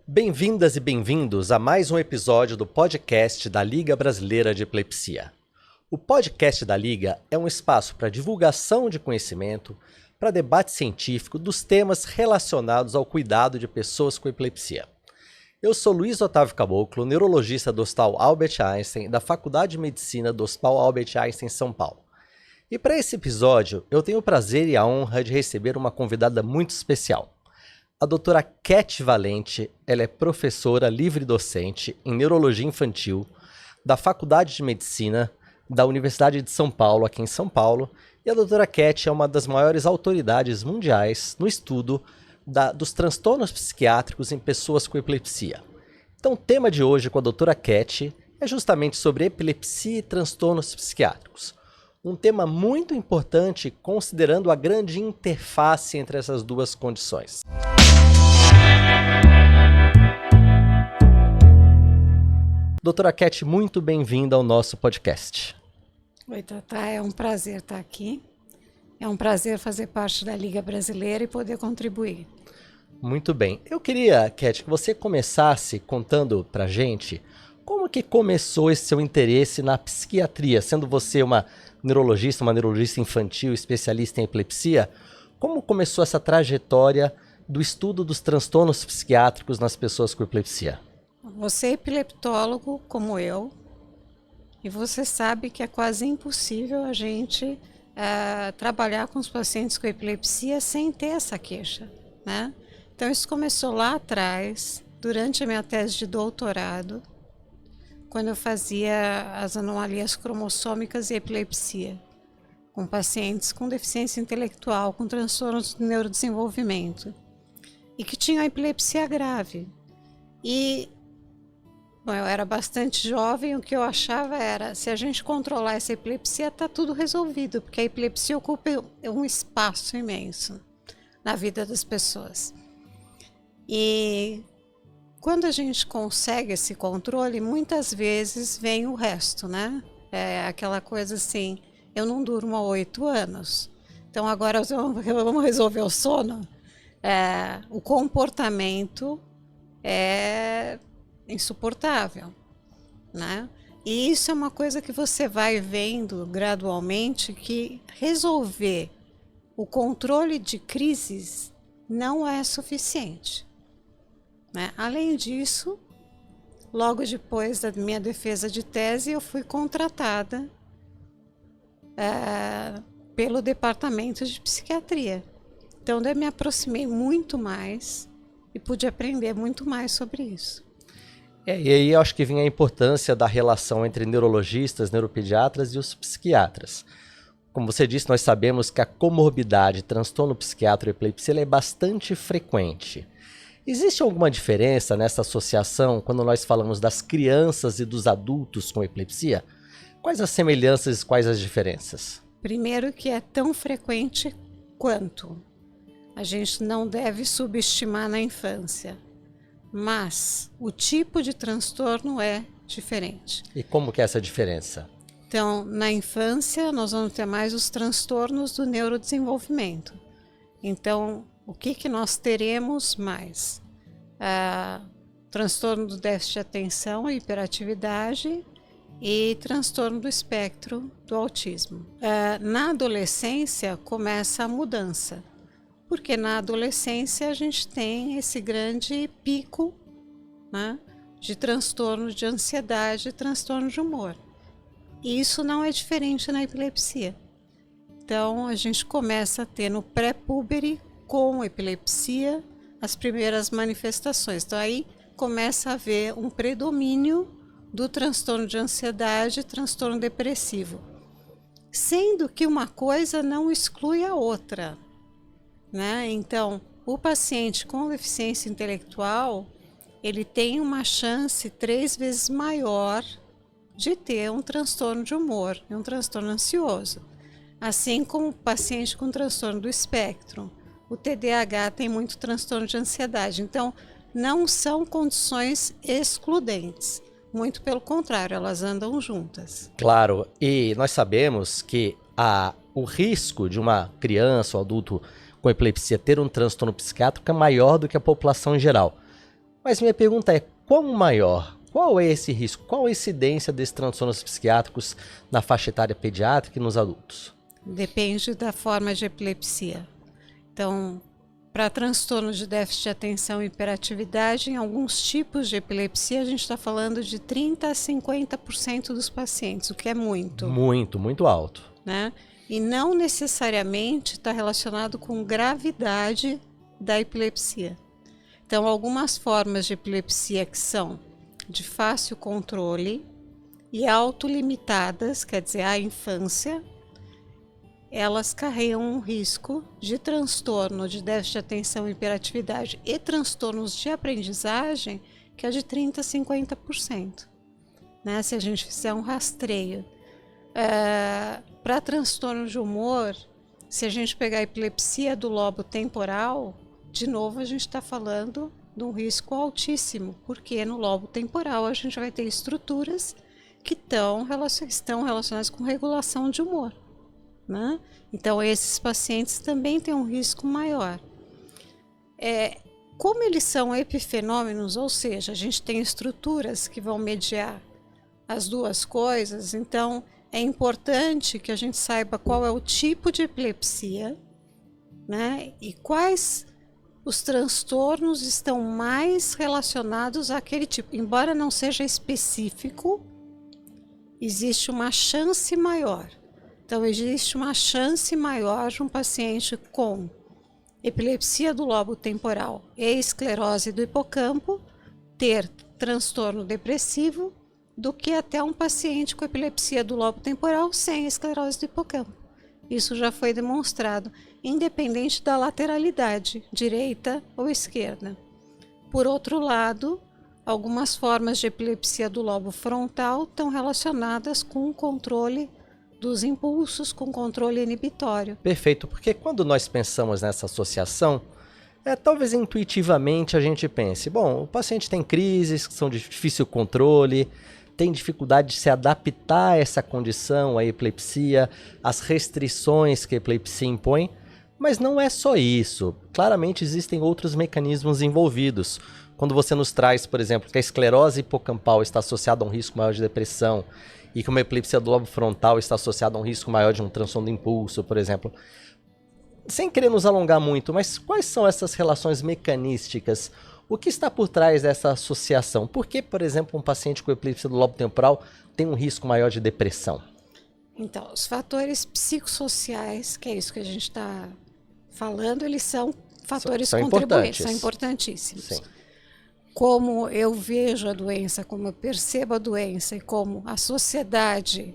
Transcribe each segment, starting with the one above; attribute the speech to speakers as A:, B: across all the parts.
A: Bem-vindas e bem-vindos a mais um episódio do podcast da Liga Brasileira de Epilepsia. O podcast da Liga é um espaço para divulgação de conhecimento, para debate científico dos temas relacionados ao cuidado de pessoas com epilepsia. Eu sou Luiz Otávio Caboclo, neurologista do Hospital Albert Einstein, da Faculdade de Medicina do Hospital Albert Einstein, São Paulo. E para esse episódio, eu tenho o prazer e a honra de receber uma convidada muito especial. A doutora Cat Valente, ela é professora livre-docente em Neurologia Infantil da Faculdade de Medicina da Universidade de São Paulo, aqui em São Paulo, e a doutora Cat é uma das maiores autoridades mundiais no estudo dos transtornos psiquiátricos em pessoas com epilepsia. Então o tema de hoje com a doutora Cat é justamente sobre epilepsia e transtornos psiquiátricos. Um tema muito importante considerando a grande interface entre essas duas condições. Doutora Cat, muito bem-vinda ao nosso podcast.
B: Oi, Tatá, é um prazer estar aqui. É um prazer fazer parte da Liga Brasileira e poder contribuir.
A: Muito bem. Eu queria, Cat, que você começasse contando pra gente como que começou esse seu interesse na psiquiatria, sendo você uma neurologista infantil, especialista em epilepsia. Como começou essa trajetória do estudo dos transtornos psiquiátricos nas pessoas com epilepsia?
B: Você é epileptólogo como eu, e você sabe que é quase impossível a gente trabalhar com os pacientes com epilepsia sem ter essa queixa, né? Então isso começou lá atrás, durante a minha tese de doutorado, quando eu fazia as anomalias cromossômicas e epilepsia, com pacientes com deficiência intelectual, com transtornos do neurodesenvolvimento, e que tinham epilepsia grave. E bom, eu era bastante jovem, o que eu achava era, se a gente controlar essa epilepsia, está tudo resolvido, porque a epilepsia ocupa um espaço imenso na vida das pessoas. E quando a gente consegue esse controle, muitas vezes vem o resto, né? É aquela coisa assim, eu não durmo há 8 anos, então agora vamos resolver o sono? O comportamento é insuportável, né? E isso é uma coisa que você vai vendo gradualmente, que resolver o controle de crises não é suficiente, né? Além disso, logo depois da minha defesa de tese, eu fui contratada pelo departamento de psiquiatria. Então eu me aproximei muito mais e pude aprender muito mais sobre isso.
A: E aí eu acho que vem a importância da relação entre neurologistas, neuropediatras e os psiquiatras. Como você disse, nós sabemos que a comorbidade, transtorno psiquiátrico e epilepsia é bastante frequente. Existe alguma diferença nessa associação quando nós falamos das crianças e dos adultos com epilepsia? Quais as semelhanças e quais as diferenças?
B: Primeiro que é tão frequente quanto. A gente não deve subestimar na infância, mas o tipo de transtorno é diferente.
A: E como que é essa diferença?
B: Então, na infância, nós vamos ter mais os transtornos do neurodesenvolvimento. Então, o que nós teremos mais? Transtorno do déficit de atenção e hiperatividade e transtorno do espectro do autismo. Na adolescência, começa a mudança. Porque na adolescência a gente tem esse grande pico, né, de transtorno de ansiedade e transtorno de humor. E isso não é diferente na epilepsia. Então a gente começa a ter no pré-púbere com epilepsia as primeiras manifestações. Então aí começa a haver um predomínio do transtorno de ansiedade e transtorno depressivo. Sendo que uma coisa não exclui a outra, né? Então, o paciente com deficiência intelectual, ele tem uma chance 3 vezes maior de ter um transtorno de humor e um transtorno ansioso. Assim como o paciente com transtorno do espectro. O TDAH tem muito transtorno de ansiedade. Então, não são condições excludentes. Muito pelo contrário, elas andam juntas.
A: Claro, e nós sabemos que o risco de uma criança ou adulto com epilepsia ter um transtorno psiquiátrico é maior do que a população em geral. Mas minha pergunta é, qual maior? Qual é esse risco? Qual a incidência desses transtornos psiquiátricos na faixa etária pediátrica e nos adultos?
B: Depende da forma de epilepsia. Então, para transtorno de déficit de atenção e hiperatividade, em alguns tipos de epilepsia, a gente está falando de 30% a 50% dos pacientes, o que é muito.
A: Muito, muito alto.
B: Né? E não necessariamente está relacionado com gravidade da epilepsia. Então, algumas formas de epilepsia que são de fácil controle e autolimitadas, quer dizer, à infância, elas carregam um risco de transtorno de déficit de atenção e hiperatividade e transtornos de aprendizagem que é de 30% a 50%. Né? Se a gente fizer um rastreio. Para transtorno de humor, se a gente pegar a epilepsia do lobo temporal, de novo a gente está falando de um risco altíssimo, porque no lobo temporal a gente vai ter estruturas que estão relacionadas com regulação de humor. Né? Então esses pacientes também têm um risco maior. Como eles são epifenômenos, ou seja, a gente tem estruturas que vão mediar as duas coisas, então é importante que a gente saiba qual é o tipo de epilepsia, né? E quais os transtornos estão mais relacionados àquele tipo. Embora não seja específico, existe uma chance maior. Então, existe uma chance maior de um paciente com epilepsia do lobo temporal e esclerose do hipocampo ter transtorno depressivo do que até um paciente com epilepsia do lobo temporal sem esclerose do hipocampo. Isso já foi demonstrado, independente da lateralidade, direita ou esquerda. Por outro lado, algumas formas de epilepsia do lobo frontal estão relacionadas com o controle dos impulsos, com controle inibitório.
A: Perfeito, porque quando nós pensamos nessa associação, talvez intuitivamente a gente pense, bom, o paciente tem crises que são de difícil controle, tem dificuldade de se adaptar a essa condição, a epilepsia, as restrições que a epilepsia impõe, mas não é só isso. Claramente existem outros mecanismos envolvidos. Quando você nos traz, por exemplo, que a esclerose hipocampal está associada a um risco maior de depressão e que uma epilepsia do lobo frontal está associada a um risco maior de um transtorno do impulso, por exemplo. Sem querer nos alongar muito, mas quais são essas relações mecanísticas? O que está por trás dessa associação? Por que, por exemplo, um paciente com epilepsia do lobo temporal tem um risco maior de depressão?
B: Então, os fatores psicossociais, que é isso que a gente está falando, eles são fatores contribuintes, são importantíssimos.
A: Sim.
B: Como eu vejo a doença, como eu percebo a doença e como a sociedade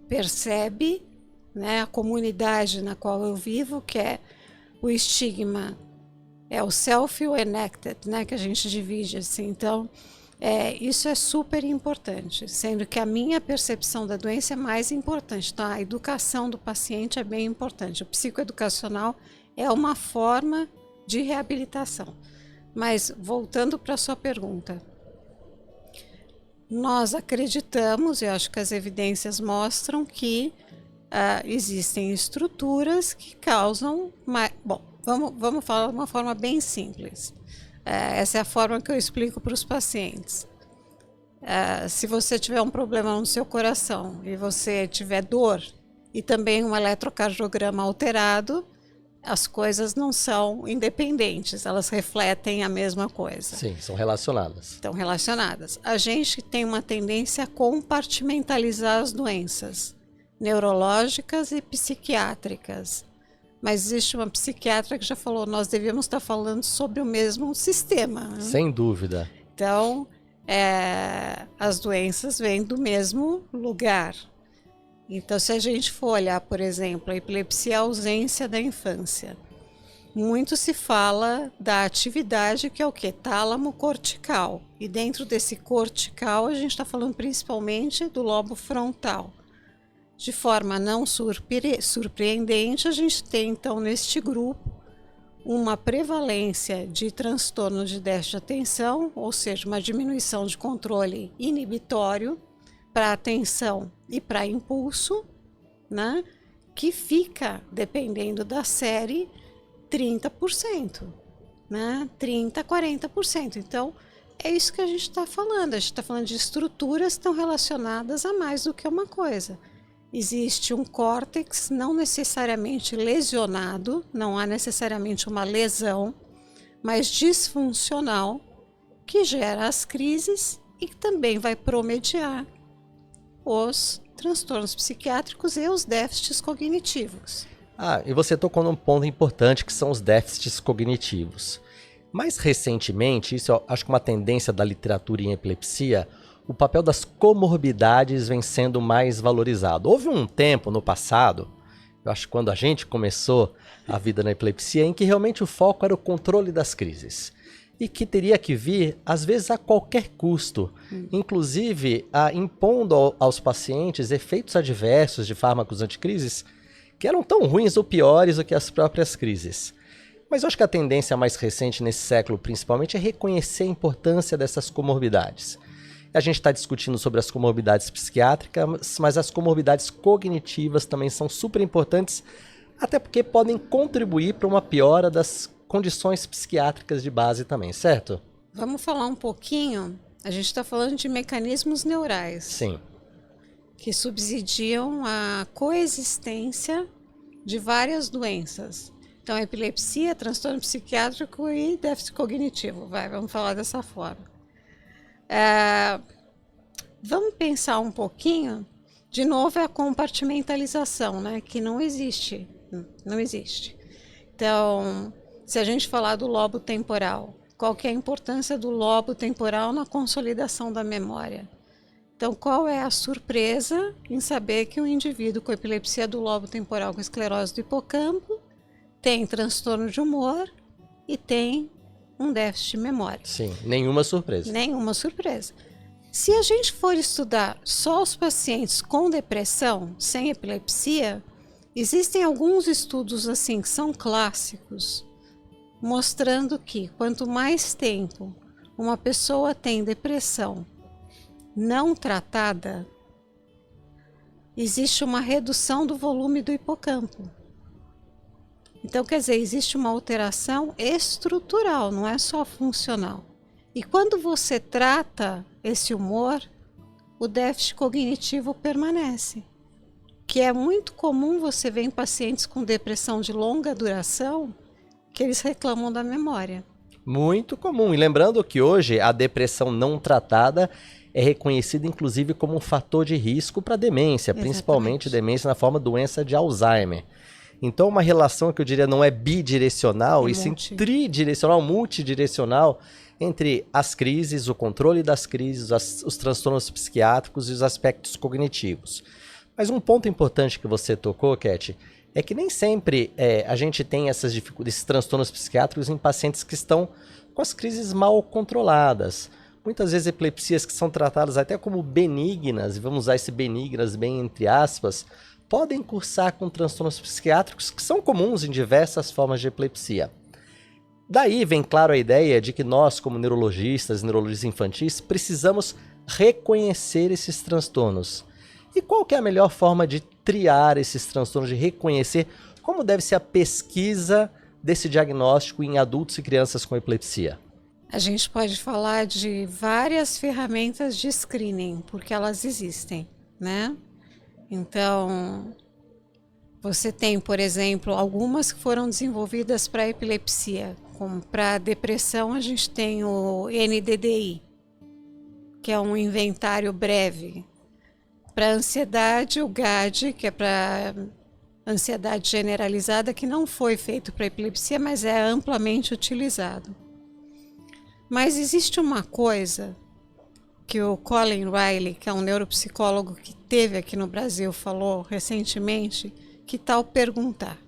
B: percebe, né, a comunidade na qual eu vivo, que é o estigma, é o self-enacted, né, que a gente divide assim. Então, isso é super importante, sendo que a minha percepção da doença é mais importante. Então, a educação do paciente é bem importante. O psicoeducacional é uma forma de reabilitação. Mas, voltando para a sua pergunta, nós acreditamos, e acho que as evidências mostram que existem estruturas que causam... Bom, vamos falar de uma forma bem simples. Essa é a forma que eu explico para os pacientes. Se você tiver um problema no seu coração e você tiver dor e também um eletrocardiograma alterado, as coisas não são independentes, elas refletem a mesma coisa.
A: Sim, são relacionadas.
B: Estão relacionadas. A gente tem uma tendência a compartimentalizar as doenças neurológicas e psiquiátricas. Mas existe uma psiquiatra que já falou, nós devíamos estar falando sobre o mesmo sistema. Né?
A: Sem dúvida.
B: Então, as doenças vêm do mesmo lugar. Então, se a gente for olhar, por exemplo, a epilepsia e a ausência da infância, muito se fala da atividade que é o quê? Tálamo cortical. E dentro desse cortical, a gente está falando principalmente do lobo frontal. De forma não surpreendente, a gente tem, então, neste grupo, uma prevalência de transtorno de déficit de atenção, ou seja, uma diminuição de controle inibitório para atenção e para impulso, né? Que fica, dependendo da série, 30%, né? 30% a 40%. Então, É isso que a gente está falando. A gente está falando de estruturas que estão relacionadas a mais do que uma coisa. Existe um córtex não necessariamente lesionado, não há necessariamente uma lesão, mas disfuncional, que gera as crises e que também vai promediar os transtornos psiquiátricos e os déficits cognitivos.
A: E você tocou num ponto importante que são os déficits cognitivos. Mais recentemente, isso eu acho que uma tendência da literatura em epilepsia, o papel das comorbidades vem sendo mais valorizado. Houve um tempo no passado, eu acho que quando a gente começou a vida na epilepsia, em que realmente o foco era o controle das crises. E que teria que vir, às vezes, a qualquer custo, inclusive impondo aos pacientes efeitos adversos de fármacos anticrises que eram tão ruins ou piores do que as próprias crises. Mas eu acho que a tendência mais recente nesse século, principalmente, é reconhecer a importância dessas comorbidades. A gente está discutindo sobre as comorbidades psiquiátricas, mas as comorbidades cognitivas também são super importantes, até porque podem contribuir para uma piora das condições psiquiátricas de base também, certo?
B: Vamos falar um pouquinho, a gente está falando de mecanismos neurais.
A: Sim.
B: Que subsidiam a coexistência de várias doenças. Então, epilepsia, transtorno psiquiátrico e déficit cognitivo. Vamos falar dessa forma. Vamos pensar um pouquinho, de novo, é a compartimentalização, né? Que não existe. Não existe. Então, se a gente falar do lobo temporal, qual que é a importância do lobo temporal na consolidação da memória? Então, qual é a surpresa em saber que um indivíduo com epilepsia do lobo temporal com esclerose do hipocampo tem transtorno de humor e tem um déficit de memória?
A: Sim, nenhuma surpresa.
B: Nenhuma surpresa. Se a gente for estudar só os pacientes com depressão, sem epilepsia, existem alguns estudos assim que são clássicos, mostrando que quanto mais tempo uma pessoa tem depressão não tratada, existe uma redução do volume do hipocampo. Então, quer dizer, existe uma alteração estrutural, não é só funcional. E quando você trata esse humor, o déficit cognitivo permanece, que é muito comum você ver em pacientes com depressão de longa duração, que eles reclamam da memória.
A: Muito comum. E lembrando que hoje a depressão não tratada é reconhecida inclusive como um fator de risco para demência, principalmente demência na forma de doença de Alzheimer. Então uma relação que eu diria não é bidirecional, e sim tridirecional, multidirecional, entre as crises, o controle das crises, os transtornos psiquiátricos e os aspectos cognitivos. Mas um ponto importante que você tocou, Cat, é que nem sempre a gente tem esses transtornos psiquiátricos em pacientes que estão com as crises mal controladas. Muitas vezes epilepsias que são tratadas até como benignas, e vamos usar esse benignas bem entre aspas, podem cursar com transtornos psiquiátricos que são comuns em diversas formas de epilepsia. Daí vem claro a ideia de que nós, como neurologistas infantis, precisamos reconhecer esses transtornos. E qual que é a melhor forma de triar esses transtornos, de reconhecer como deve ser a pesquisa desse diagnóstico em adultos e crianças com epilepsia?
B: A gente pode falar de várias ferramentas de screening, porque elas existem, né? Então, você tem, por exemplo, algumas que foram desenvolvidas para epilepsia, como para depressão a gente tem o NDDI, que é um inventário breve. Para ansiedade, o GAD, que é para ansiedade generalizada, que não foi feito para epilepsia, mas é amplamente utilizado. Mas existe uma coisa que o Colin Riley, que é um neuropsicólogo que teve aqui no Brasil, falou recentemente, que tal perguntar?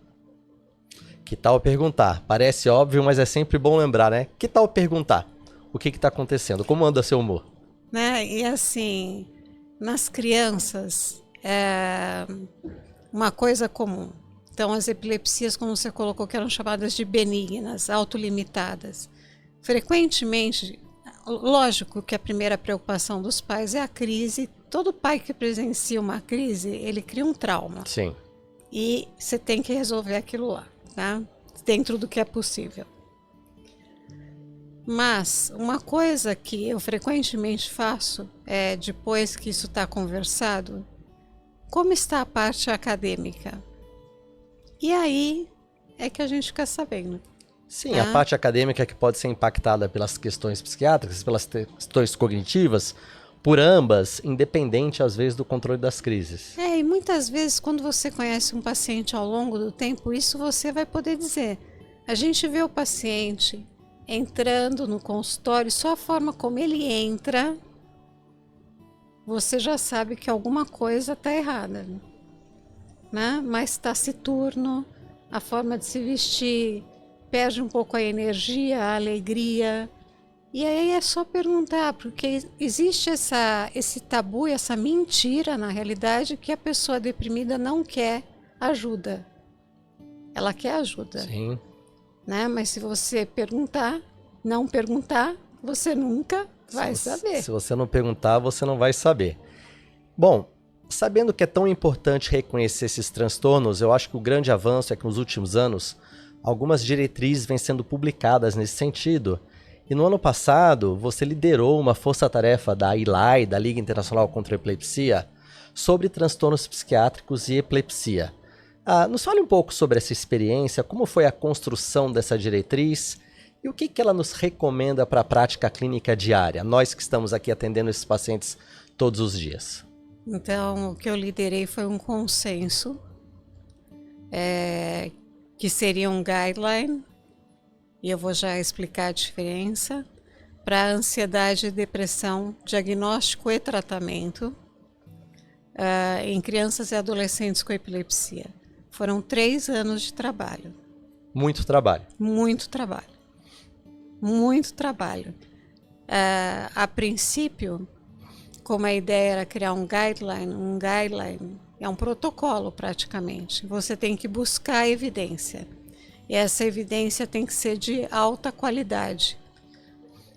A: Que tal perguntar? Parece óbvio, mas é sempre bom lembrar, né? Que tal perguntar? O que está acontecendo? Como anda seu humor?
B: Né? E assim, nas crianças, é uma coisa comum. Então, as epilepsias, como você colocou, que eram chamadas de benignas, autolimitadas. Frequentemente, lógico que a primeira preocupação dos pais é a crise. Todo pai que presencia uma crise, ele cria um trauma.
A: Sim.
B: E você tem que resolver aquilo lá, tá? Dentro do que é possível. Mas uma coisa que eu frequentemente faço é, depois que isso está conversado, como está a parte acadêmica? E aí é que a gente fica sabendo.
A: Sim,
B: Tá?
A: a parte acadêmica que pode ser impactada pelas questões psiquiátricas, pelas questões cognitivas, por ambas, independente às vezes do controle das crises.
B: E muitas vezes quando você conhece um paciente ao longo do tempo, isso você vai poder dizer. A gente vê o paciente entrando no consultório, só a forma como ele entra, você já sabe que alguma coisa está errada, né? Mais taciturno, a forma de se vestir, perde um pouco a energia, a alegria. E aí é só perguntar, porque existe esse tabu, essa mentira na realidade, que a pessoa deprimida não quer ajuda. Ela quer ajuda.
A: Sim.
B: Né? Mas se você perguntar, não perguntar, você nunca vai saber.
A: Se você não perguntar, você não vai saber. Bom, sabendo que é tão importante reconhecer esses transtornos, eu acho que o grande avanço é que nos últimos anos, algumas diretrizes vêm sendo publicadas nesse sentido. E no ano passado, você liderou uma força-tarefa da ILAI, da Liga Internacional contra a Epilepsia, sobre transtornos psiquiátricos e epilepsia. Nos fale um pouco sobre essa experiência, como foi a construção dessa diretriz e o que ela nos recomenda para a prática clínica diária, nós que estamos aqui atendendo esses pacientes todos os dias.
B: Então, o que eu liderei foi um consenso, que seria um guideline, e eu vou já explicar a diferença, para ansiedade e depressão, diagnóstico e tratamento em crianças e adolescentes com epilepsia. Foram 3 anos de trabalho.
A: Muito trabalho.
B: Muito trabalho. Muito trabalho. A princípio, como a ideia era criar um guideline é um protocolo praticamente. Você tem que buscar evidência. E essa evidência tem que ser de alta qualidade.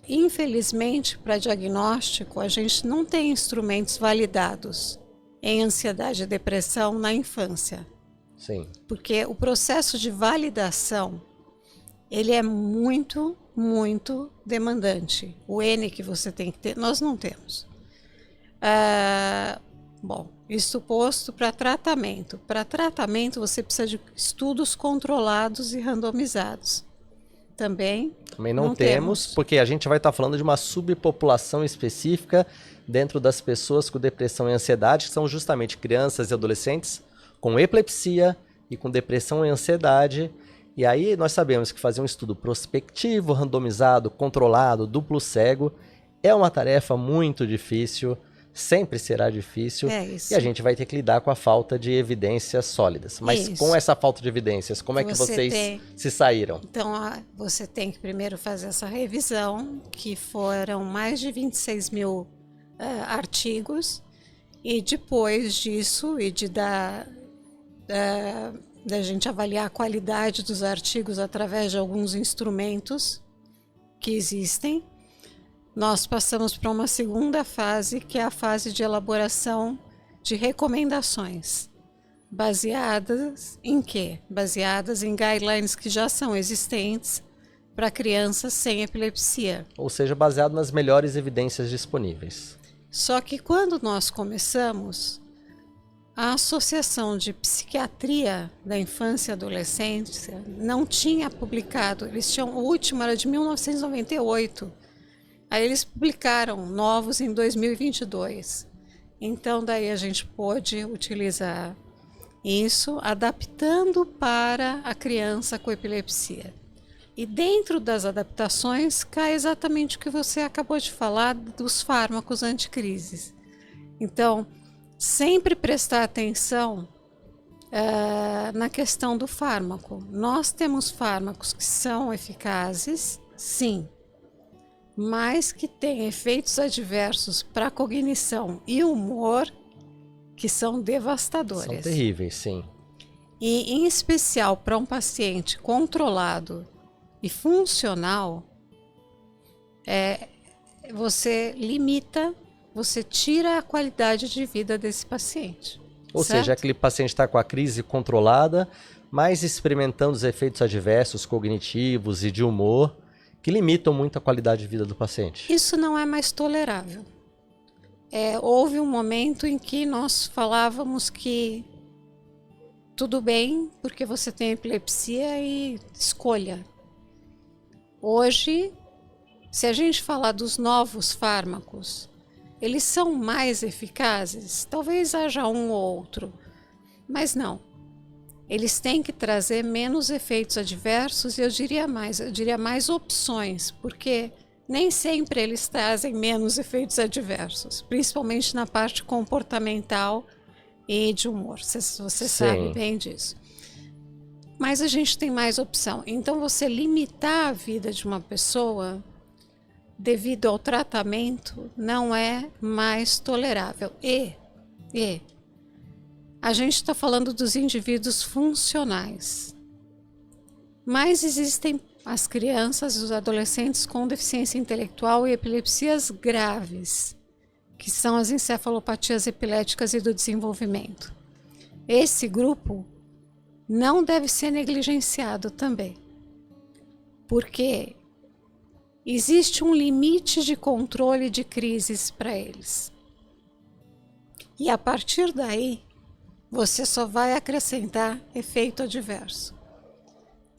B: Infelizmente, para diagnóstico, a gente não tem instrumentos validados em ansiedade e depressão na infância.
A: Sim.
B: Porque o processo de validação, ele é muito, muito demandante. O N que você tem que ter, nós não temos. Bom, isso posto para tratamento. Para tratamento, você precisa de estudos controlados e randomizados. Também
A: não temos, porque a gente vai estar falando de uma subpopulação específica dentro das pessoas com depressão e ansiedade, que são justamente crianças e adolescentes com epilepsia e com depressão e ansiedade. E aí nós sabemos que fazer um estudo prospectivo, randomizado, controlado, duplo cego, é uma tarefa muito difícil, sempre será difícil, e a gente vai ter que lidar com a falta de evidências sólidas. Mas com essa falta de evidências, como é que vocês se saíram?
B: Então, você tem que primeiro fazer essa revisão, que foram mais de 26 mil artigos, e depois disso, e da gente avaliar a qualidade dos artigos através de alguns instrumentos que existem, nós passamos para uma segunda fase, que é a fase de elaboração de recomendações. Baseadas em quê? Baseadas em guidelines que já são existentes para crianças sem epilepsia.
A: Ou seja, baseado nas melhores evidências disponíveis.
B: Só que quando nós começamos, a Associação de Psiquiatria da Infância e Adolescência não tinha publicado, o último era de 1998. Aí eles publicaram novos em 2022. Então daí a gente pôde utilizar isso, adaptando para a criança com epilepsia. E dentro das adaptações cai exatamente o que você acabou de falar dos fármacos anticrises. Então, sempre prestar atenção na questão do fármaco. Nós temos fármacos que são eficazes, sim, mas que têm efeitos adversos para a cognição e humor que são devastadores.
A: São terríveis, sim.
B: E, em especial, para um paciente controlado e funcional, você limita, você tira a qualidade de vida desse paciente.
A: Ou
B: certo?
A: seja, aquele paciente está com a crise controlada, mas experimentando os efeitos adversos cognitivos e de humor, que limitam muito a qualidade de vida do paciente.
B: Isso não é mais tolerável. Houve um momento em que nós falávamos que tudo bem, porque você tem epilepsia e escolha. Hoje, se a gente falar dos novos fármacos, eles são mais eficazes? Talvez haja um ou outro, mas não. Eles têm que trazer menos efeitos adversos e eu diria mais opções, porque nem sempre eles trazem menos efeitos adversos, principalmente na parte comportamental e de humor. Você sabe bem disso. Mas a gente tem mais opção. Então, você limitar a vida de uma pessoa devido ao tratamento não é mais tolerável. E a gente está falando dos indivíduos funcionais. Mas existem as crianças e os adolescentes com deficiência intelectual e epilepsias graves, que são as encefalopatias epiléticas e do desenvolvimento. Esse grupo não deve ser negligenciado também, porque existe um limite de controle de crises para eles. E a partir daí, você só vai acrescentar efeito adverso.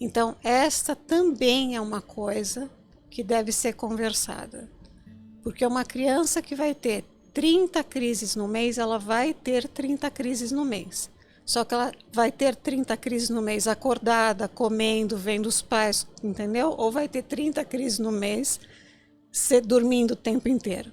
B: Então, esta também é uma coisa que deve ser conversada. Porque uma criança que vai ter 30 crises no mês, ela vai ter 30 crises no mês. Só que ela vai ter 30 crises no mês acordada, comendo, vendo os pais, entendeu? Ou vai ter 30 crises no mês dormindo o tempo inteiro.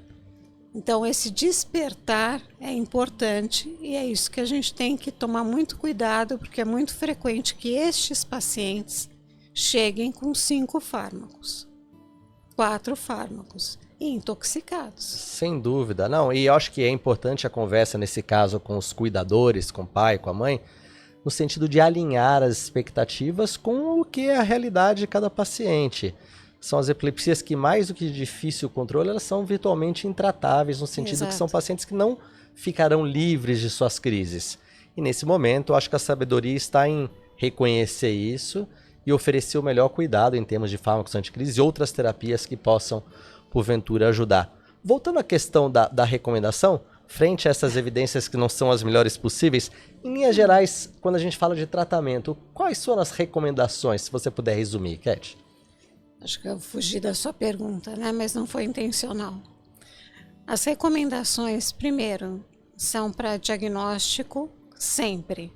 B: Então, esse despertar é importante e é isso que a gente tem que tomar muito cuidado, porque é muito frequente que estes pacientes cheguem com 5 fármacos, 4 fármacos e intoxicados.
A: Sem dúvida. Não, e eu acho que é importante a conversa nesse caso com os cuidadores, com o pai, com a mãe, no sentido de alinhar as expectativas com o que é a realidade de cada paciente. São as epilepsias que, mais do que difícil controle, elas são virtualmente intratáveis, no sentido que são pacientes que não ficarão livres de suas crises. E nesse momento, eu acho que a sabedoria está em reconhecer isso e oferecer o melhor cuidado em termos de fármacos anticrise e outras terapias que possam, porventura, ajudar. Voltando à questão da recomendação, frente a essas evidências que não são as melhores possíveis, em linhas gerais, quando a gente fala de tratamento, quais foram as recomendações, se você puder resumir, Cat?
B: Acho que eu fugi da sua pergunta, né? Mas não foi intencional. As recomendações, primeiro, são para diagnóstico sempre.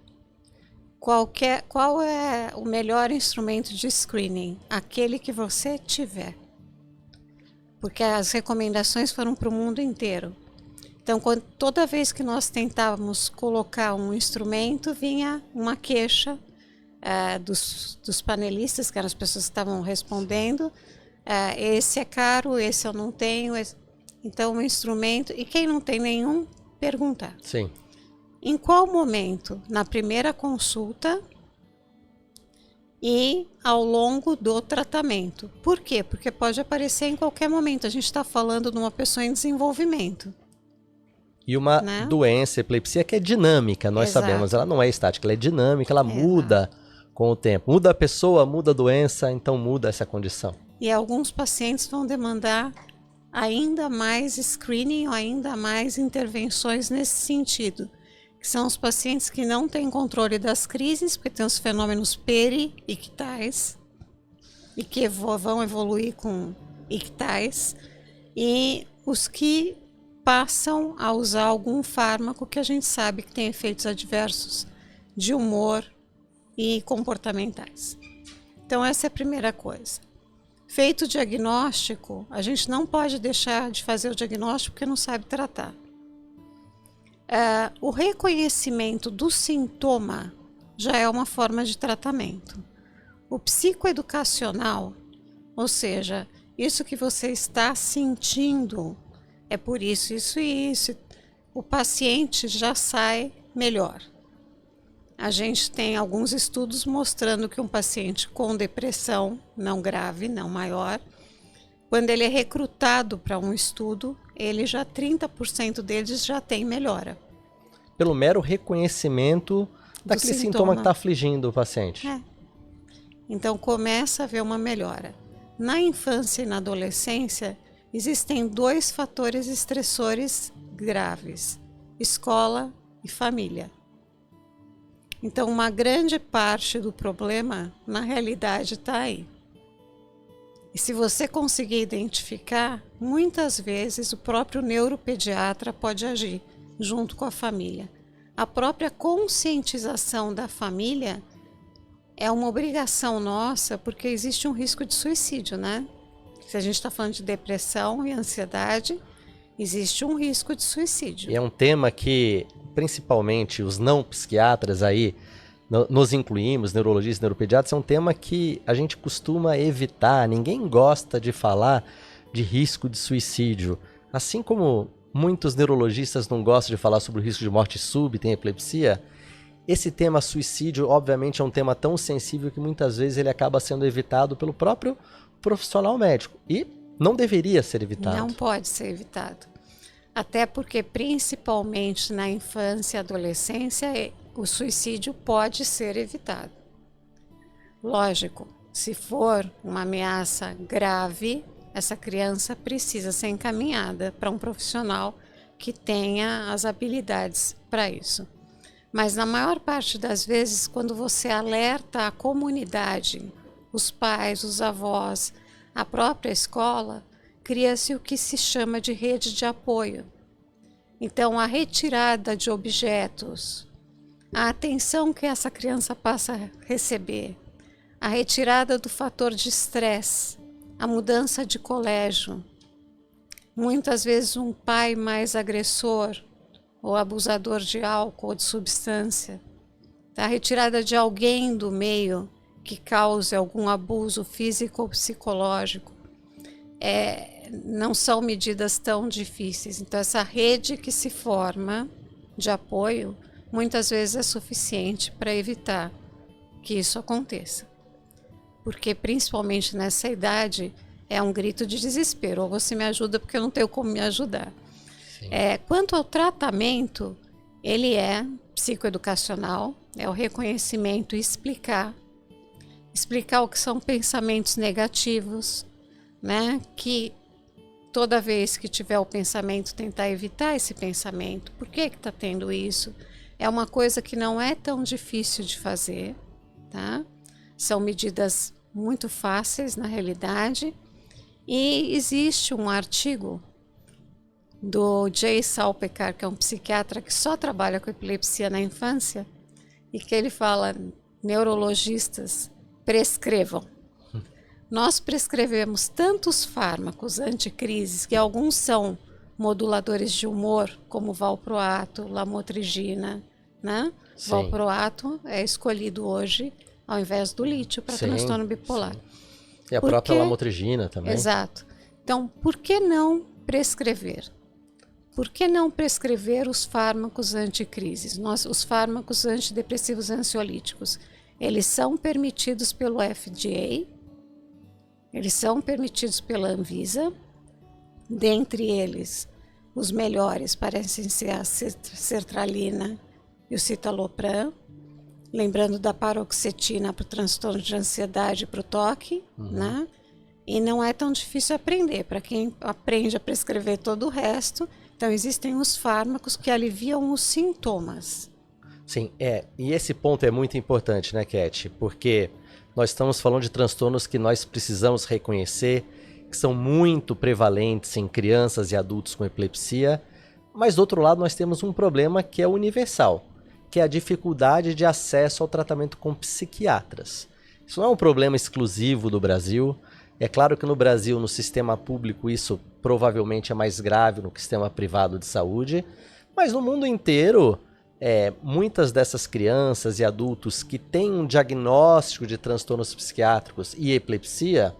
B: Qual é o melhor instrumento de screening? Aquele que você tiver. Porque as recomendações foram para o mundo inteiro. Então, toda vez que nós tentávamos colocar um instrumento, vinha uma queixa dos panelistas, que eram as pessoas que estavam respondendo, esse é caro, esse eu não tenho. Então, o instrumento, e quem não tem nenhum, perguntar.
A: Sim.
B: Em qual momento? Na primeira consulta e ao longo do tratamento. Por quê? Porque pode aparecer em qualquer momento. A gente está falando de uma pessoa em desenvolvimento.
A: E uma doença, epilepsia, que é dinâmica, nós sabemos. Ela não é estática, ela é dinâmica, ela muda com o tempo. Muda a pessoa, muda a doença, então muda essa condição.
B: E alguns pacientes vão demandar ainda mais screening ou ainda mais intervenções nesse sentido. Que são os pacientes que não têm controle das crises, porque tem os fenômenos periictais e que vão evoluir com ictais, e os que passam a usar algum fármaco que a gente sabe que tem efeitos adversos de humor e comportamentais. Então, essa é a primeira coisa. Feito o diagnóstico, a gente não pode deixar de fazer o diagnóstico porque não sabe tratar. O reconhecimento do sintoma já é uma forma de tratamento. O psicoeducacional, ou seja, isso que você está sentindo, é por isso, isso e isso, o paciente já sai melhor. A gente tem alguns estudos mostrando que um paciente com depressão, não grave, não maior, quando ele é recrutado para um estudo, ele já 30% deles já tem melhora.
A: Pelo mero reconhecimento daquele sintoma que está afligindo o paciente.
B: Então começa a haver uma melhora. Na infância e na adolescência, existem 2 fatores estressores graves: escola e família. Então, uma grande parte do problema, na realidade, está aí. E se você conseguir identificar, muitas vezes o próprio neuropediatra pode agir junto com a família. A própria conscientização da família é uma obrigação nossa, porque existe um risco de suicídio, né? Se a gente está falando de depressão e ansiedade, existe um risco de suicídio.
A: E é um tema que, principalmente, os não psiquiatras aí, nos incluímos, neurologistas, neuropediatras, é um tema que a gente costuma evitar. Ninguém gosta de falar de risco de suicídio. Assim como muitos neurologistas não gostam de falar sobre o risco de morte súbita em epilepsia, esse tema suicídio, obviamente, é um tema tão sensível que muitas vezes ele acaba sendo evitado pelo próprio profissional médico. E não deveria ser evitado.
B: Não pode ser evitado. Até porque, principalmente na infância e adolescência, o suicídio pode ser evitado. Lógico, se for uma ameaça grave, essa criança precisa ser encaminhada para um profissional que tenha as habilidades para isso. Mas na maior parte das vezes, quando você alerta a comunidade, os pais, os avós, a própria escola, cria-se o que se chama de rede de apoio. Então, a retirada de objetos, a atenção que essa criança passa a receber, a retirada do fator de estresse, a mudança de colégio, muitas vezes um pai mais agressor ou abusador de álcool ou de substância, a retirada de alguém do meio que cause algum abuso físico ou psicológico, não são medidas tão difíceis. Então, essa rede que se forma de apoio, muitas vezes é suficiente para evitar que isso aconteça. Porque, principalmente nessa idade, é um grito de desespero. Ou você me ajuda porque eu não tenho como me ajudar. Quanto ao tratamento, ele é psicoeducacional, é o reconhecimento e explicar o que são pensamentos negativos, né? Que toda vez que tiver o pensamento, tentar evitar esse pensamento. Por que está tendo isso? É uma coisa que não é tão difícil de fazer, tá? São medidas muito fáceis na realidade. E existe um artigo do Jay Salpekar, que é um psiquiatra que só trabalha com epilepsia na infância, e que ele fala: neurologistas, prescrevam. Nós prescrevemos tantos fármacos anticrises, que alguns são moduladores de humor, como valproato, lamotrigina, né?
A: Sim.
B: Valproato é escolhido hoje ao invés do lítio para transtorno bipolar.
A: Sim. E a própria lamotrigina também.
B: Exato. Então, por que não prescrever? Por que não prescrever os fármacos anticrises? Os fármacos antidepressivos ansiolíticos, eles são permitidos pelo FDA, eles são permitidos pela Anvisa. Dentre eles, os melhores parecem ser a sertralina e o citalopram. Lembrando da paroxetina para o transtorno de ansiedade e para o toque, né? E não é tão difícil aprender. Para quem aprende a prescrever todo o resto, então existem os fármacos que aliviam os sintomas.
A: Sim, e esse ponto é muito importante, né, Cat? Porque nós estamos falando de transtornos que nós precisamos reconhecer, que são muito prevalentes em crianças e adultos com epilepsia, mas do outro lado nós temos um problema que é universal, que é a dificuldade de acesso ao tratamento com psiquiatras. Isso não é um problema exclusivo do Brasil. É claro que no Brasil, no sistema público, isso provavelmente é mais grave no que sistema privado de saúde, mas no mundo inteiro, muitas dessas crianças e adultos que têm um diagnóstico de transtornos psiquiátricos e epilepsia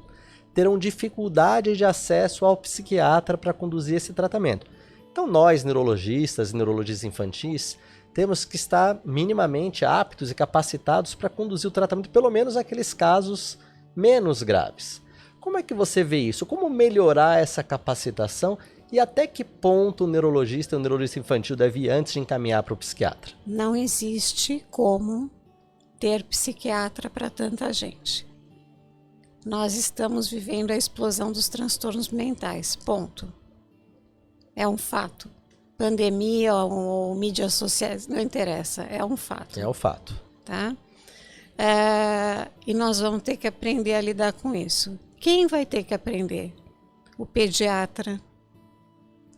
A: terão dificuldade de acesso ao psiquiatra para conduzir esse tratamento. Então nós, neurologistas e neurologistas infantis, temos que estar minimamente aptos e capacitados para conduzir o tratamento, pelo menos aqueles casos menos graves. Como é que você vê isso? Como melhorar essa capacitação e até que ponto o neurologista e o neurologista infantil deve ir antes de encaminhar para o psiquiatra?
B: Não existe como ter psiquiatra para tanta gente. nós estamos vivendo a explosão dos transtornos mentais, ponto. É um fato. Pandemia ou mídias sociais, não interessa, é um fato.
A: É o fato.
B: Tá? E nós vamos ter que aprender a lidar com isso. Quem vai ter que aprender? O pediatra,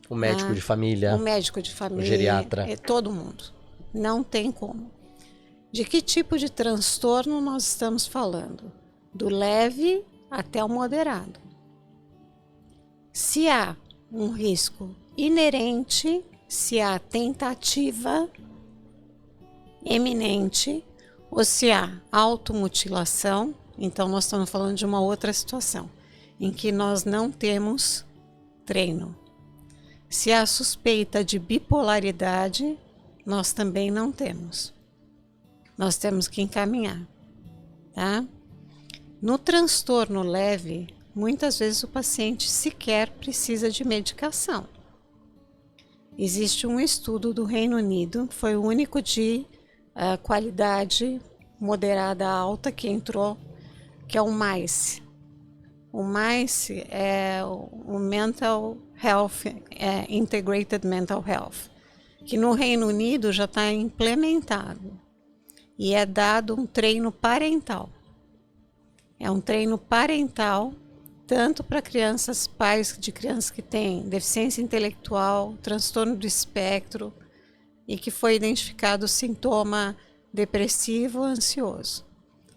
A: O médico de família.
B: o médico de família,
A: o geriatra.
B: Todo mundo. Não tem como. De que tipo de transtorno nós estamos falando? Do leve até o moderado. Se há um risco inerente, se há tentativa eminente, ou se há automutilação, então nós estamos falando de uma outra situação, em que nós não temos treino. Se há suspeita de bipolaridade, nós também não temos. Nós temos que encaminhar, tá? No transtorno leve, muitas vezes o paciente sequer precisa de medicação. Existe um estudo do Reino Unido, foi o único de qualidade moderada alta que entrou, que é o MICE. O MICE é o Mental Health, Integrated Mental Health, que no Reino Unido já está implementado e é dado um treino parental. É um treino parental tanto para crianças, pais de crianças que têm deficiência intelectual, transtorno do espectro e que foi identificado sintoma depressivo ou ansioso.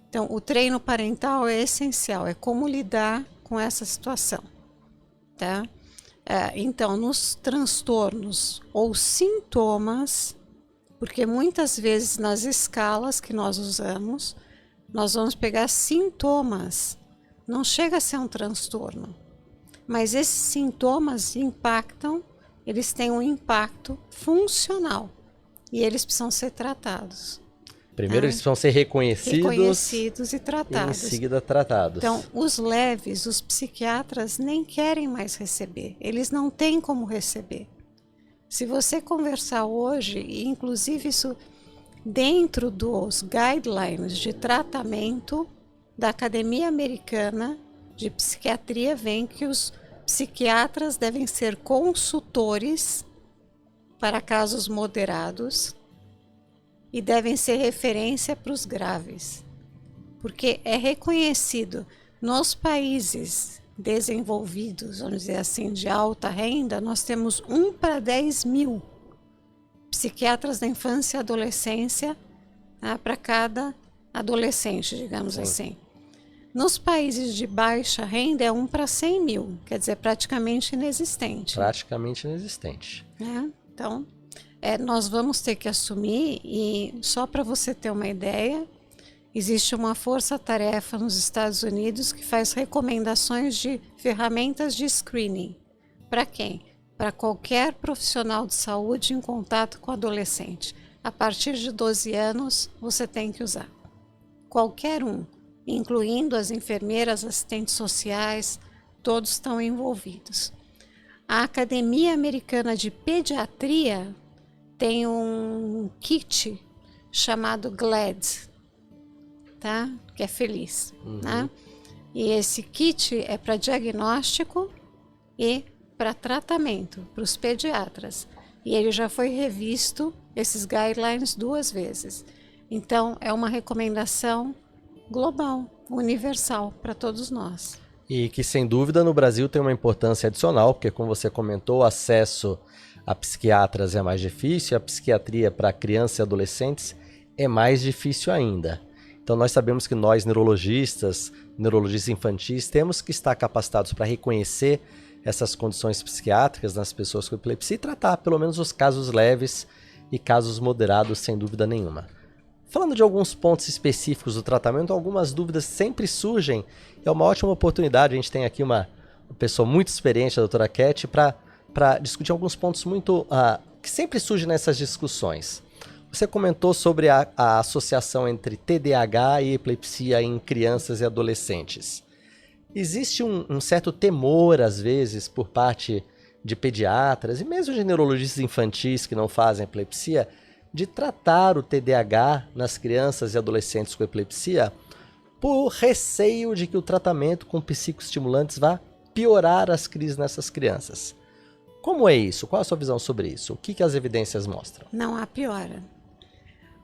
B: Então, o treino parental é essencial, é como lidar com essa situação, tá? Então, nos transtornos ou sintomas, porque muitas vezes nas escalas que nós usamos, nós vamos pegar sintomas, não chega a ser um transtorno, mas esses sintomas impactam, eles têm um impacto funcional e eles precisam ser tratados.
A: Primeiro eles precisam ser
B: reconhecidos e tratados.
A: E em seguida tratados.
B: Então, os leves, os psiquiatras nem querem mais receber. Eles não têm como receber. Se você conversar hoje, e inclusive isso dentro dos guidelines de tratamento da Academia Americana de Psiquiatria, vem que os psiquiatras devem ser consultores para casos moderados e devem ser referência para os graves, porque é reconhecido nos países desenvolvidos, vamos dizer assim, de alta renda, nós temos 1 para 10 mil psiquiatras da infância e adolescência, tá, para cada adolescente, digamos assim. Nos países de baixa renda é 1 para 100 mil, quer dizer, praticamente inexistente.
A: Praticamente inexistente.
B: Então, nós vamos ter que assumir, e só para você ter uma ideia, existe uma força-tarefa nos Estados Unidos que faz recomendações de ferramentas de screening. Para quem? Para qualquer profissional de saúde em contato com adolescente. A partir de 12 anos, você tem que usar. Qualquer um, incluindo as enfermeiras, assistentes sociais, todos estão envolvidos. A Academia Americana de Pediatria tem um kit chamado GLAD, tá? Que é feliz, né? E esse kit é para diagnóstico e para tratamento, para os pediatras. E ele já foi revisto, esses guidelines, 2 vezes. Então, é uma recomendação global, universal, para todos nós.
A: E que, sem dúvida, no Brasil tem uma importância adicional, porque, como você comentou, o acesso a psiquiatras é mais difícil, a psiquiatria para crianças e adolescentes é mais difícil ainda. Então, nós sabemos que nós, neurologistas infantis, temos que estar capacitados para reconhecer essas condições psiquiátricas nas pessoas com epilepsia e tratar pelo menos os casos leves e casos moderados, sem dúvida nenhuma. Falando de alguns pontos específicos do tratamento, algumas dúvidas sempre surgem. É uma ótima oportunidade, a gente tem aqui uma pessoa muito experiente, a doutora Cat, para discutir alguns pontos que sempre surgem nessas discussões. Você comentou sobre a associação entre TDAH e epilepsia em crianças e adolescentes. Existe um certo temor, às vezes, por parte de pediatras e mesmo de neurologistas infantis que não fazem epilepsia, de tratar o TDAH nas crianças e adolescentes com epilepsia por receio de que o tratamento com psicoestimulantes vá piorar as crises nessas crianças. Como é isso? Qual a sua visão sobre isso? O que as evidências mostram?
B: Não há piora.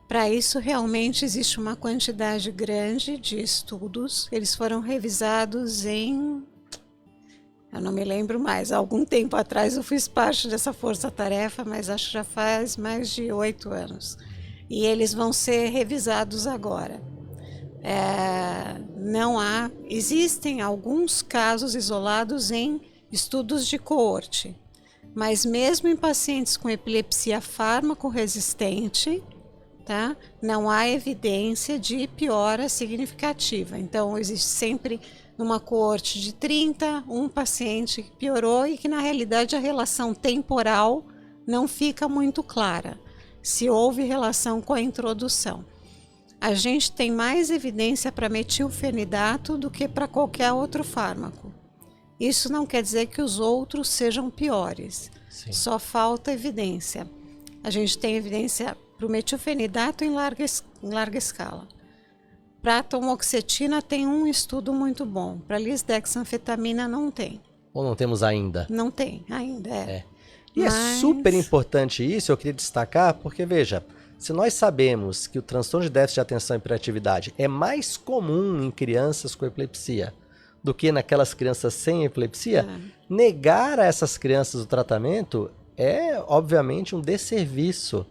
B: Para isso, realmente existe uma quantidade grande de estudos. Eles foram revisados em... Eu não me lembro mais. Há algum tempo atrás eu fiz parte dessa força-tarefa, mas acho que já faz mais de 8 anos. E eles vão ser revisados agora. Não há... Existem alguns casos isolados em estudos de coorte. Mas mesmo em pacientes com epilepsia fármaco-resistente, tá? Não há evidência de piora significativa. Então, existe sempre numa coorte de 30, um paciente que piorou e que, na realidade, a relação temporal não fica muito clara, se houve relação com a introdução. A gente tem mais evidência para metilfenidato do que para qualquer outro fármaco. Isso não quer dizer que os outros sejam piores.
A: Sim.
B: Só falta evidência. A gente tem evidência para o metilfenidato em larga escala. Para a atomoxetina tem um estudo muito bom. Para a lisdexanfetamina não tem.
A: Ou não temos ainda?
B: Não tem ainda,
A: E é super importante isso, eu queria destacar, porque veja, se nós sabemos que o transtorno de déficit de atenção e hiperatividade é mais comum em crianças com epilepsia do que naquelas crianças sem epilepsia, negar a essas crianças o tratamento é, obviamente, um desserviço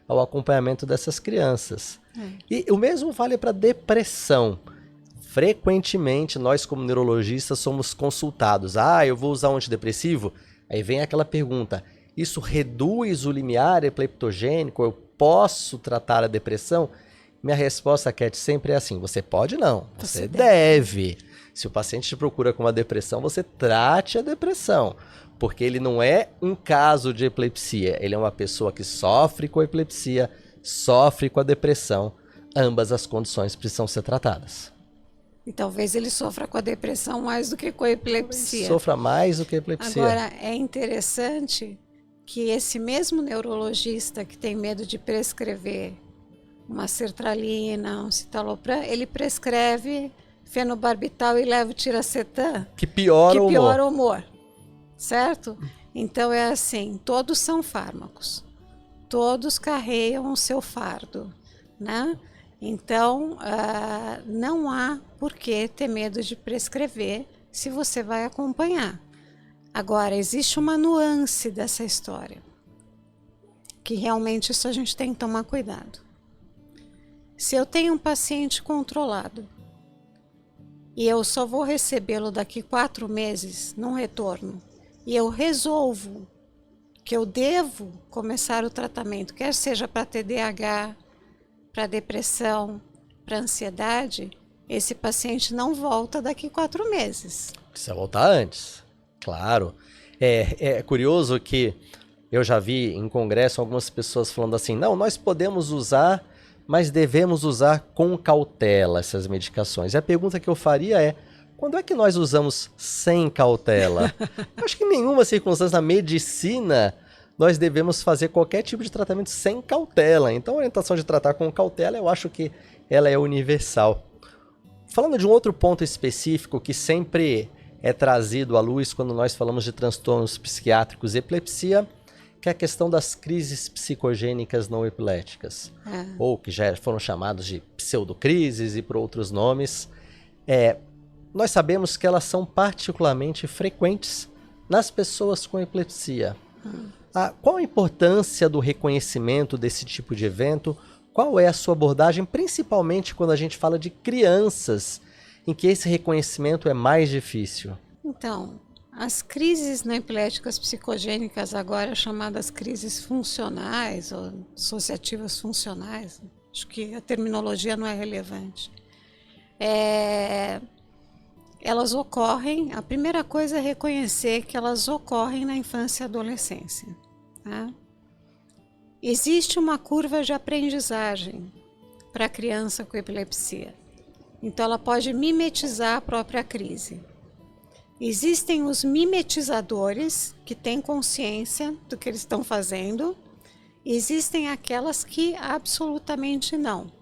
A: ao acompanhamento dessas crianças. E o mesmo vale para depressão. Frequentemente, nós como neurologistas somos consultados. Eu vou usar um antidepressivo? Aí vem aquela pergunta, isso reduz o limiar epileptogênico? Eu posso tratar a depressão? Minha resposta, Cat, sempre é assim, você pode não, você deve. Se o paciente te procura com uma depressão, você trate a depressão. Porque ele não é um caso de epilepsia, ele é uma pessoa que sofre com a epilepsia, sofre com a depressão. Ambas as condições precisam ser tratadas.
B: E talvez ele sofra com a depressão mais do que com a epilepsia.
A: Sofra mais do que a epilepsia.
B: Agora, é interessante que esse mesmo neurologista que tem medo de prescrever uma sertralina, um citalopram, ele prescreve fenobarbital e levetiracetam,
A: que piora
B: o humor. Certo? Então é assim, todos são fármacos. Todos carregam o seu fardo, né? Então, não há por que ter medo de prescrever se você vai acompanhar. Agora, existe uma nuance dessa história, que realmente isso a gente tem que tomar cuidado. Se eu tenho um paciente controlado e eu só vou recebê-lo daqui 4 meses, num retorno, e eu resolvo que eu devo começar o tratamento, quer seja para TDAH, para depressão, para ansiedade, esse paciente não volta daqui 4 meses.
A: Precisa voltar antes, claro. É curioso que eu já vi em congresso algumas pessoas falando assim, não, nós podemos usar, mas devemos usar com cautela essas medicações. E a pergunta que eu faria é, quando é que nós usamos sem cautela? Acho que em nenhuma circunstância na medicina nós devemos fazer qualquer tipo de tratamento sem cautela. Então a orientação de tratar com cautela eu acho que ela é universal. Falando de um outro ponto específico que sempre é trazido à luz quando nós falamos de transtornos psiquiátricos e epilepsia, que é a questão das crises psicogênicas não epiléticas, ou que já foram chamadas de pseudocrises e por outros nomes. Nós sabemos que elas são particularmente frequentes nas pessoas com epilepsia. Qual a importância do reconhecimento desse tipo de evento? Qual é a sua abordagem, principalmente quando a gente fala de crianças, em que esse reconhecimento é mais difícil?
B: Então, as crises não epiléticas psicogênicas, agora chamadas crises funcionais ou associativas funcionais, acho que a terminologia não é relevante. Elas ocorrem, a primeira coisa é reconhecer que elas ocorrem na infância e adolescência. Tá? Existe uma curva de aprendizagem para a criança com epilepsia. Então ela pode mimetizar a própria crise. Existem os mimetizadores que têm consciência do que eles estão fazendo. Existem aquelas que absolutamente não.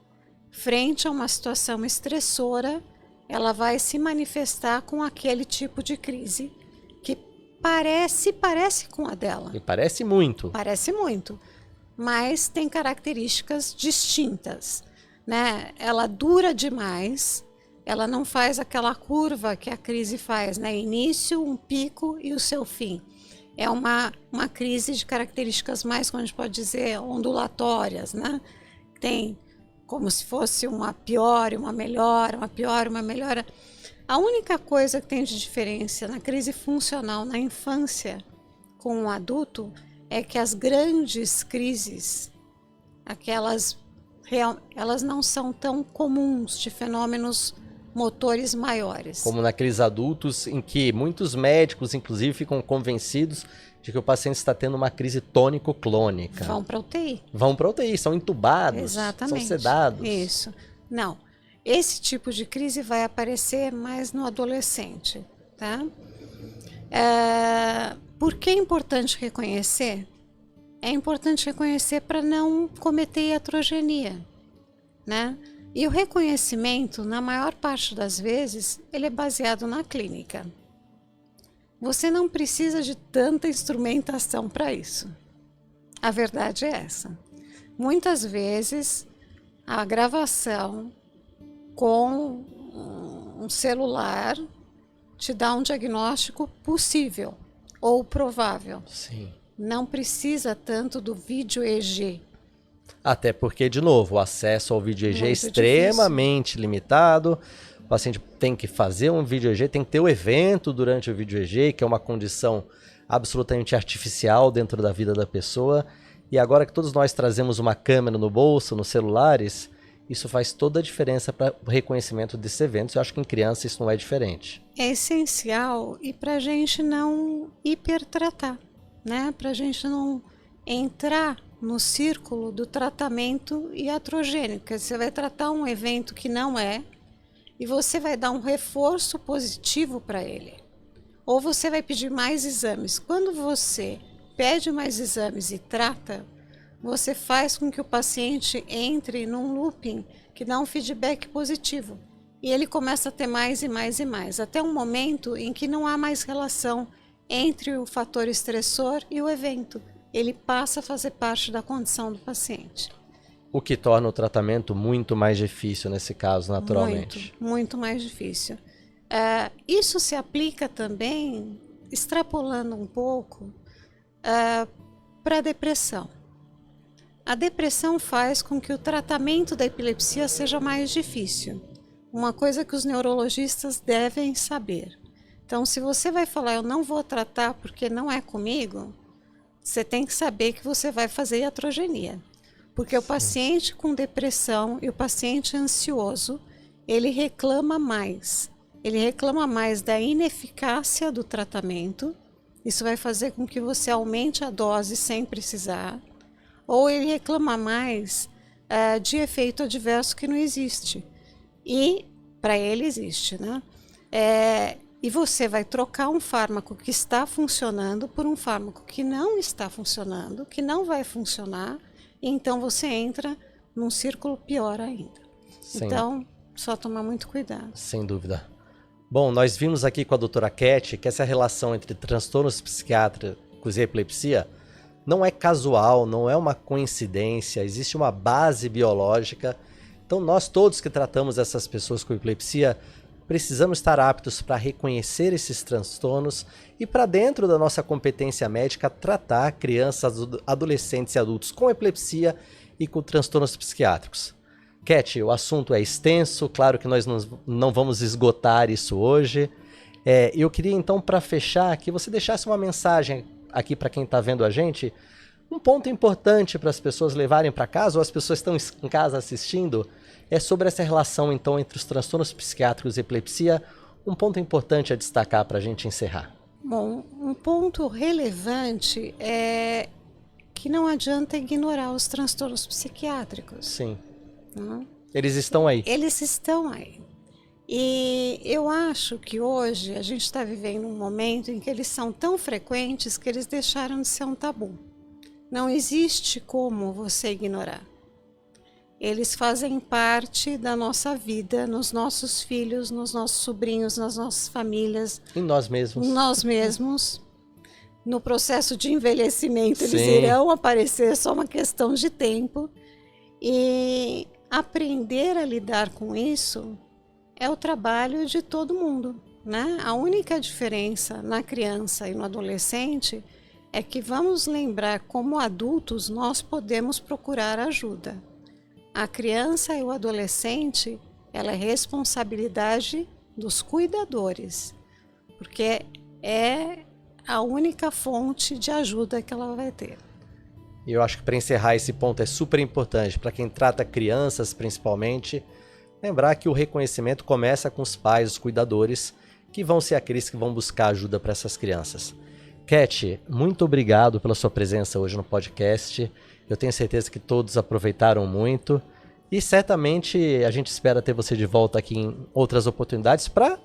B: Frente a uma situação estressora, ela vai se manifestar com aquele tipo de crise que parece com a dela.
A: E parece muito.
B: Parece muito, mas tem características distintas, né? Ela dura demais, ela não faz aquela curva que a crise faz, né? Início, um pico e o seu fim. É uma crise de características mais, como a gente pode dizer, ondulatórias, né? Tem como se fosse uma piora, uma melhora, uma piora, uma melhora. A única coisa que tem de diferença na crise funcional na infância com o adulto é que as grandes crises, elas não são tão comuns de fenômenos motores maiores.
A: Como naqueles adultos em que muitos médicos, inclusive, ficam convencidos de que o paciente está tendo uma crise tônico-clônica.
B: Vão para UTI.
A: Vão para UTI, são entubados,
B: Exatamente.
A: são sedados.
B: Isso. Não, esse tipo de crise vai aparecer mais no adolescente, tá? Por que é importante reconhecer? É importante reconhecer para não cometer iatrogenia, né? E o reconhecimento, na maior parte das vezes, ele é baseado na clínica. Você não precisa de tanta instrumentação para isso. A verdade é essa. Muitas vezes, a gravação com um celular te dá um diagnóstico possível ou provável.
A: Sim.
B: Não precisa tanto do vídeo EG.
A: Até porque, de novo, o acesso ao vídeo EG é
B: Muito
A: extremamente limitado. O paciente tem que fazer um vídeo EG, tem que ter o evento durante o vídeo EG, que é uma condição absolutamente artificial dentro da vida da pessoa. E agora que todos nós trazemos uma câmera no bolso, nos celulares, isso faz toda a diferença para o reconhecimento desses eventos. Eu acho que em criança isso não é diferente.
B: É essencial e para a gente não hipertratar, né? Para a gente não entrar no círculo do tratamento iatrogênico. Você vai tratar um evento que não é e você vai dar um reforço positivo para ele. Ou você vai pedir mais exames. Quando você pede mais exames e trata, você faz com que o paciente entre num looping que dá um feedback positivo. E ele começa a ter mais e mais e mais, até um momento em que não há mais relação entre o fator estressor e o evento. Ele passa a fazer parte da condição do paciente.
A: O que torna o tratamento muito mais difícil nesse caso, naturalmente.
B: Muito mais difícil. Isso se aplica também, extrapolando um pouco, para a depressão. A depressão faz com que o tratamento da epilepsia seja mais difícil. Uma coisa que os neurologistas devem saber. Então, se você vai falar, eu não vou tratar porque não é comigo, você tem que saber que você vai fazer iatrogenia. Porque o paciente com depressão e o paciente ansioso, ele reclama mais. Ele reclama mais da ineficácia do tratamento. Isso vai fazer com que você aumente a dose sem precisar. Ou ele reclama mais de efeito adverso que não existe. E para ele existe, né? E você vai trocar um fármaco que está funcionando por um fármaco que não está funcionando, que não vai funcionar, e então você entra num círculo pior ainda.
A: Sim.
B: Então, só tomar muito cuidado.
A: Sem dúvida. Bom, nós vimos aqui com a doutora Cat que essa relação entre transtornos psiquiátricos e epilepsia não é casual, não é uma coincidência, existe uma base biológica. Então nós todos que tratamos essas pessoas com epilepsia precisamos estar aptos para reconhecer esses transtornos e, para dentro da nossa competência médica, tratar crianças, adolescentes e adultos com epilepsia e com transtornos psiquiátricos. Cat, o assunto é extenso, claro que nós não vamos esgotar isso hoje. Eu queria então, para fechar, que você deixasse uma mensagem aqui para quem está vendo a gente, um ponto importante para as pessoas levarem para casa, ou as pessoas que estão em casa assistindo, é sobre essa relação então entre os transtornos psiquiátricos e epilepsia, um ponto importante a destacar para a gente encerrar.
B: Bom, um ponto relevante é que não adianta ignorar os transtornos psiquiátricos.
A: Sim.
B: Não?
A: Eles estão aí.
B: Eles estão aí. E eu acho que hoje a gente está vivendo um momento em que eles são tão frequentes que eles deixaram de ser um tabu. Não existe como você ignorar. eles fazem parte da nossa vida, nos nossos filhos, nos nossos sobrinhos, nas nossas famílias.
A: Em nós mesmos.
B: Nós mesmos. No processo de envelhecimento, eles
A: Sim.
B: irão aparecer, é só uma questão de tempo. E aprender a lidar com isso é o trabalho de todo mundo, né? A única diferença na criança e no adolescente é que vamos lembrar, como adultos, nós podemos procurar ajuda. A criança e o adolescente, ela é responsabilidade dos cuidadores, porque é a única fonte de ajuda que ela vai ter.
A: E eu acho que para encerrar esse ponto é super importante, para quem trata crianças principalmente, lembrar que o reconhecimento começa com os pais, os cuidadores, que vão ser aqueles que vão buscar ajuda para essas crianças. Cat, muito obrigado pela sua presença hoje no podcast. Eu tenho certeza que todos aproveitaram muito e certamente a gente espera ter você de volta aqui em outras oportunidades para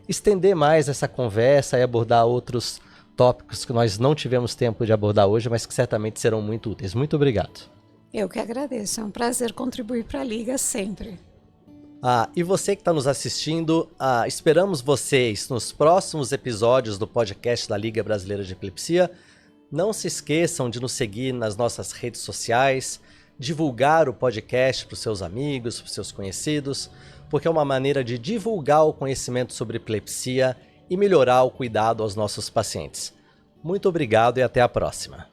A: estender mais essa conversa e abordar outros tópicos que nós não tivemos tempo de abordar hoje, mas que certamente serão muito úteis. Muito obrigado.
B: Eu que agradeço, é um prazer contribuir para a Liga sempre.
A: E você que está nos assistindo, esperamos vocês nos próximos episódios do podcast da Liga Brasileira de Epilepsia. Não se esqueçam de nos seguir nas nossas redes sociais, divulgar o podcast para os seus amigos, para os seus conhecidos, porque é uma maneira de divulgar o conhecimento sobre epilepsia e melhorar o cuidado aos nossos pacientes. Muito obrigado e até a próxima.